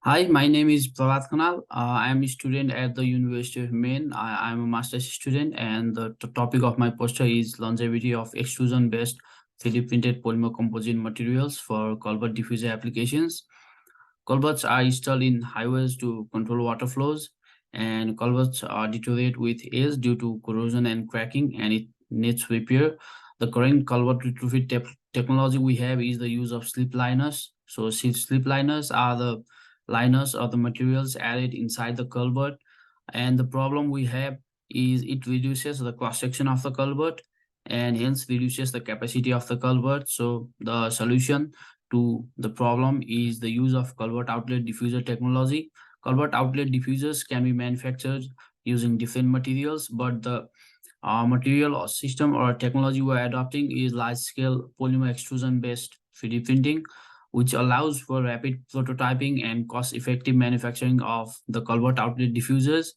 Hi, my name is Pravat Khanal. I am a student at the University of Maine. I am a master's student, and the topic of my poster is longevity of extrusion-based 3D printed polymer composite materials for culvert diffuser applications. Culverts are installed in highways to control water flows, and culverts deteriorate with age due to corrosion and cracking, and it needs repair. The current culvert retrofit technology we have is the use of slip liners. So slip liners are the liners or the materials added inside the culvert, and the problem we have is it reduces the cross section of the culvert and hence reduces the capacity of the culvert. So the solution to the problem is the use of culvert outlet diffuser technology. Culvert outlet diffusers can be manufactured using different materials, but the material or system or technology we're adopting is large-scale polymer extrusion-based 3D printing, which allows for rapid prototyping and cost-effective manufacturing of the culvert outlet diffusers.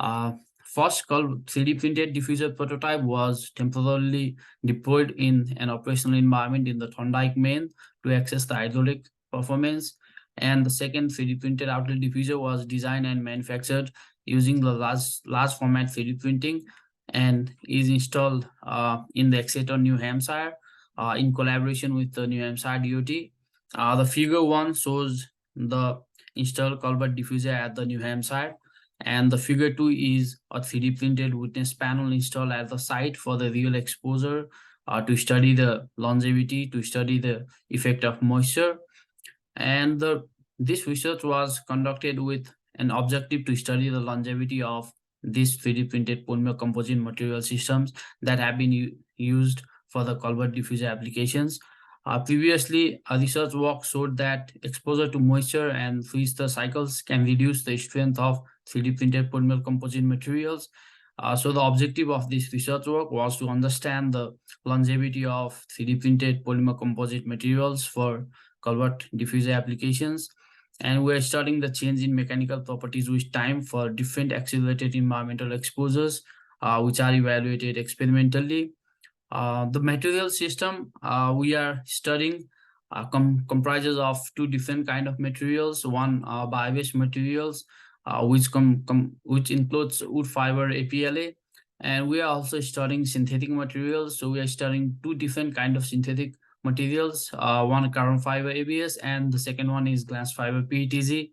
uh, First 3D printed diffuser prototype was temporarily deployed in an operational environment in the Thorndike, Maine to access the hydraulic performance. And the second 3D printed outlet diffuser was designed and manufactured using the large format 3D printing and is installed in the Exeter, New Hampshire, in collaboration with the New Hampshire DOT. The figure one shows the installed culvert diffuser at the New Hampshire, and the figure 2 is a 3D printed witness panel installed at the site for the real exposure to study the longevity, to study the effect of moisture. And this research was conducted with an objective to study the longevity of these 3D printed polymer composite material systems that have been used for the culvert diffuser applications. Previously, a research work showed that exposure to moisture and freeze-thaw cycles can reduce the strength of 3D printed polymer composite materials. So the objective of this research work was to understand the longevity of 3D printed polymer composite materials for culvert diffuser applications. And we're studying the change in mechanical properties with time for different accelerated environmental exposures, which are evaluated experimentally. The material system we are studying comprises of two different kind of materials. One bio-based materials, which includes wood fiber APLA, and we are also studying synthetic materials. So we are studying two different kind of synthetic materials. One carbon fiber ABS, and the second one is glass fiber PETG.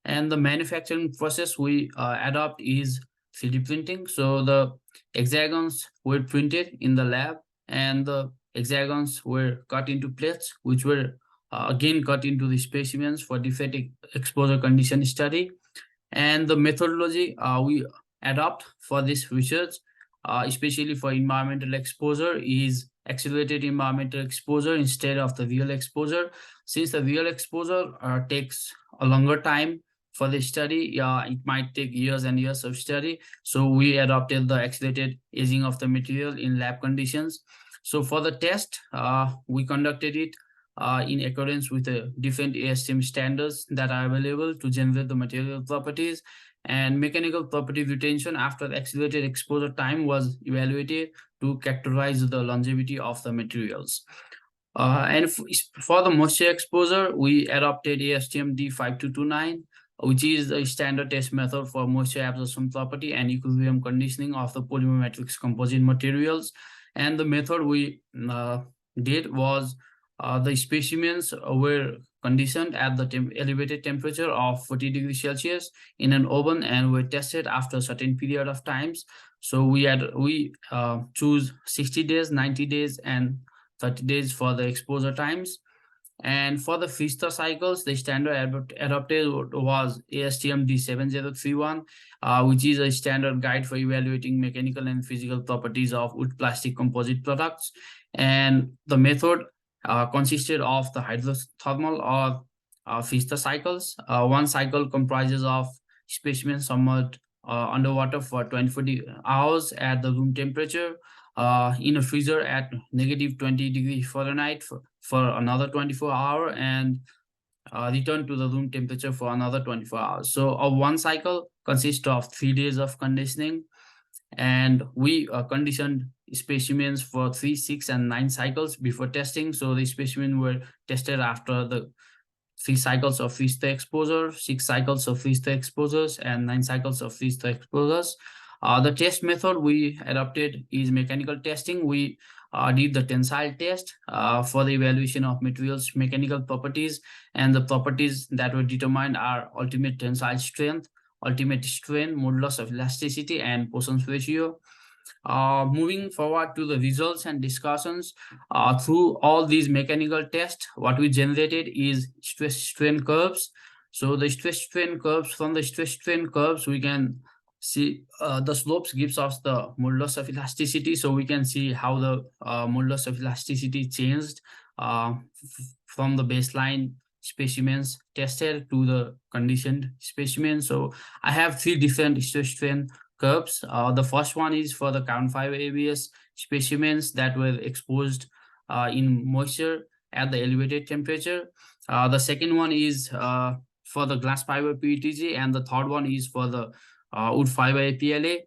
And the manufacturing process we adopt is 3D printing. So the hexagons were printed in the lab, and the hexagons were cut into plates, which were again cut into the specimens for different exposure condition study. And the methodology we adopt for this research, especially for environmental exposure, is accelerated environmental exposure instead of the real exposure. Since the real exposure takes a longer time for the study, it might take years and years of study. So we adopted the accelerated aging of the material in lab conditions. So for the test, we conducted it in accordance with the different ASTM standards that are available to generate the material properties, and mechanical property retention after the accelerated exposure time was evaluated to characterize the longevity of the materials. And for the moisture exposure, we adopted ASTM D5229, which is the standard test method for moisture absorption property and equilibrium conditioning of the polymer matrix composite materials. And the method we did was the specimens were conditioned at the elevated temperature of 40 degrees Celsius in an oven and were tested after a certain period of times. So we choose 60 days, 90 days, and 30 days for the exposure times. And for the freeze-thaw cycles, the standard adopted was ASTM D7031, which is a standard guide for evaluating mechanical and physical properties of wood plastic composite products. And the method consisted of the hydrothermal or freeze-thaw cycles. One cycle comprises of specimens submerged underwater for 24 hours at the room temperature, in a freezer at negative 20 degrees Fahrenheit for another 24 hours, and return to the room temperature for another 24 hours. So one cycle consists of 3 days of conditioning, and we conditioned specimens for 3, 6, and 9 cycles before testing. So the specimens were tested after the 3 cycles of freeze-thaw exposure, 6 cycles of freeze-thaw exposures, and 9 cycles of freeze-thaw exposures. The test method we adopted is mechanical testing. We did the tensile test for the evaluation of materials' mechanical properties, and the properties that were determined are ultimate tensile strength, ultimate strain, modulus of elasticity, and Poisson's ratio. Moving forward to the results and discussions, through all these mechanical tests, what we generated is stress strain curves. So the stress strain curves, from the stress strain curves, we can see the slopes gives us the modulus of elasticity. So we can see how the modulus of elasticity changed from the baseline specimens tested to the conditioned specimens. So I have 3 different stress strain curves. The first one is for the carbon fiber ABS specimens that were exposed in moisture at the elevated temperature. The second one is for the glass fiber PETG, and the third one is for the wood fiber APLA.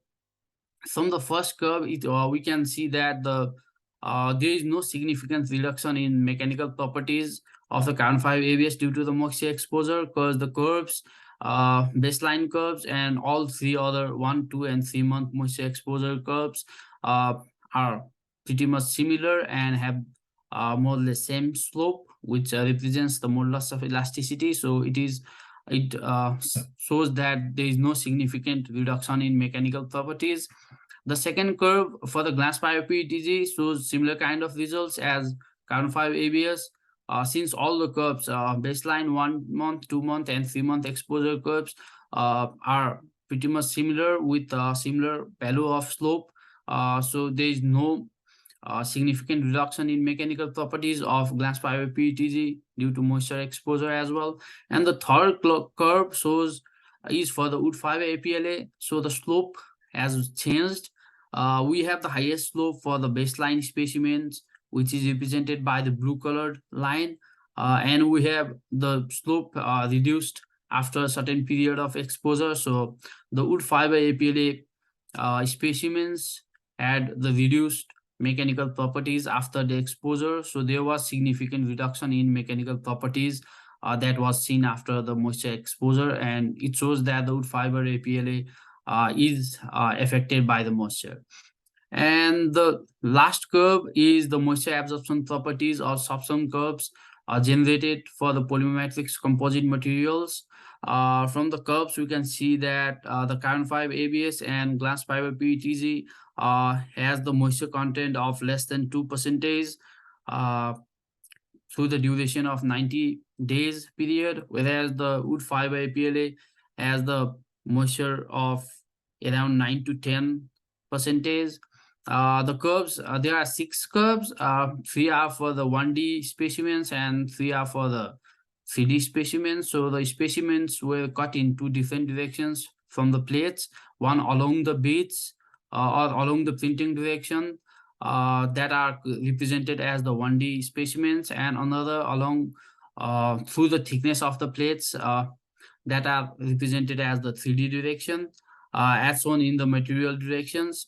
From the first curve, we can see that there is no significant reduction in mechanical properties of the carbon fiber ABS due to the moisture exposure, because the curves, baseline curves, and all 3 other 1, 2, and 3 month moisture exposure curves are pretty much similar and have more or less same slope, which represents the modulus of elasticity. So it shows that there is no significant reduction in mechanical properties. The second curve for the glass fiber PETG shows similar kind of results as carbon fiber ABS. Since all the curves, baseline 1 month, 2 month, and 3 month exposure curves are pretty much similar with similar value of slope, so there is no significant reduction in mechanical properties of glass fiber PETG due to moisture exposure as well. And the third curve shows is for the wood fiber APLA. So the slope has changed. We have the highest slope for the baseline specimens, which is represented by the blue colored line, and we have the slope reduced after a certain period of exposure. So the wood fiber APLA specimens had the reduced mechanical properties after the exposure. So there was significant reduction in mechanical properties that was seen after the moisture exposure, and it shows that the wood fiber APLA is affected by the moisture. And the last curve is the moisture absorption properties or subsume curves generated for the polymer matrix composite materials. From the curves, we can see that the carbon fiber ABS and glass fiber PETG has the moisture content of less than 2% through the duration of 90 days period, whereas the wood fiber APLA has the moisture of around 9 to 10%. The curves, there are 6 curves. 3 are for the 1D specimens and 3 are for the 3D specimens. So the specimens were cut in 2 different directions from the plates, one along the beads or along the printing direction that are represented as the 1D specimens, and another along through the thickness of the plates that are represented as the 3D direction, as shown in the material directions.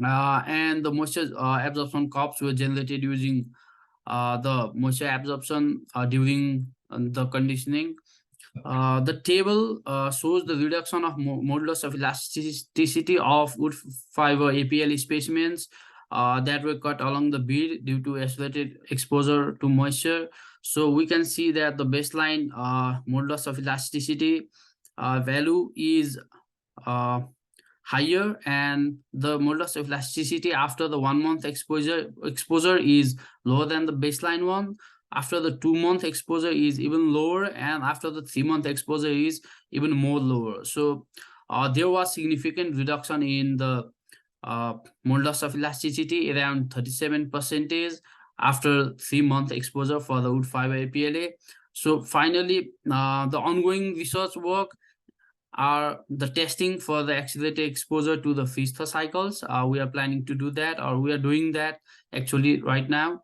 And the moisture absorption curves were generated using the moisture absorption during the conditioning. The table shows the reduction of modulus of elasticity of wood fiber APL specimens that were cut along the bead due to accelerated exposure to moisture. So we can see that the baseline modulus of elasticity value is higher, and the modulus of elasticity after the 1 month exposure is lower than the baseline one. After the 2 month exposure is even lower, and after the 3 month exposure is even more lower. So there was significant reduction in the modulus of elasticity, around 37% after 3 month exposure for the wood fiber APLA. So finally, the ongoing research work are the testing for the accelerated exposure to the freeze-thaw cycles. We are planning to do that, or we are doing that actually right now.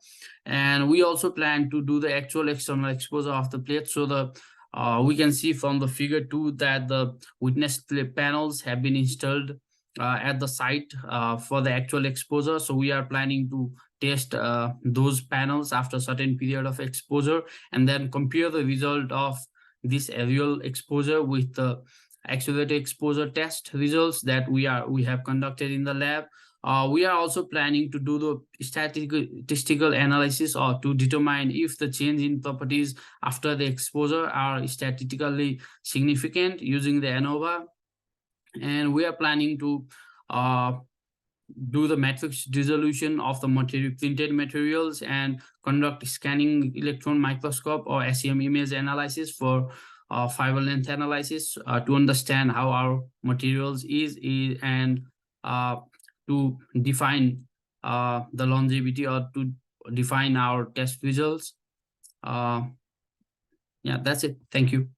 And we also plan to do the actual external exposure of the plate. So the we can see from the figure 2 that the witness panels have been installed at the site for the actual exposure. So we are planning to test those panels after a certain period of exposure, and then compare the result of this aerial exposure with the accelerated exposure test results that we have conducted in the lab. We are also planning to do the statistical analysis or to determine if the change in properties after the exposure are statistically significant using the ANOVA. And we are planning to do the matrix resolution of the printed materials and conduct scanning electron microscope or SEM image analysis for fiber length analysis to understand how our materials is and to define the longevity or to define our test results. Yeah, that's it. Thank you.